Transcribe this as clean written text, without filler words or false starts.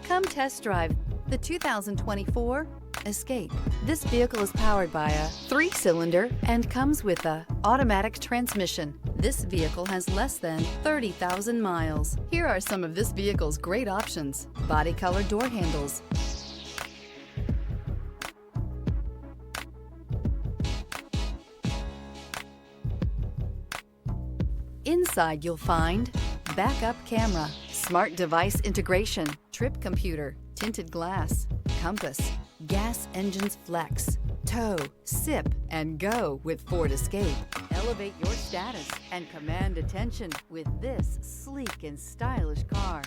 Come test drive the 2024 Escape. This vehicle is powered by a 3-cylinder and comes with a automatic transmission. This vehicle has less than 30,000 miles. Here are some of this vehicle's great options: body color door handles, inside you'll find backup camera, smart device integration, trip computer, tinted glass, compass, gas engines flex, tow, sip, and go with Ford Escape. Elevate your status and command attention with this sleek and stylish car.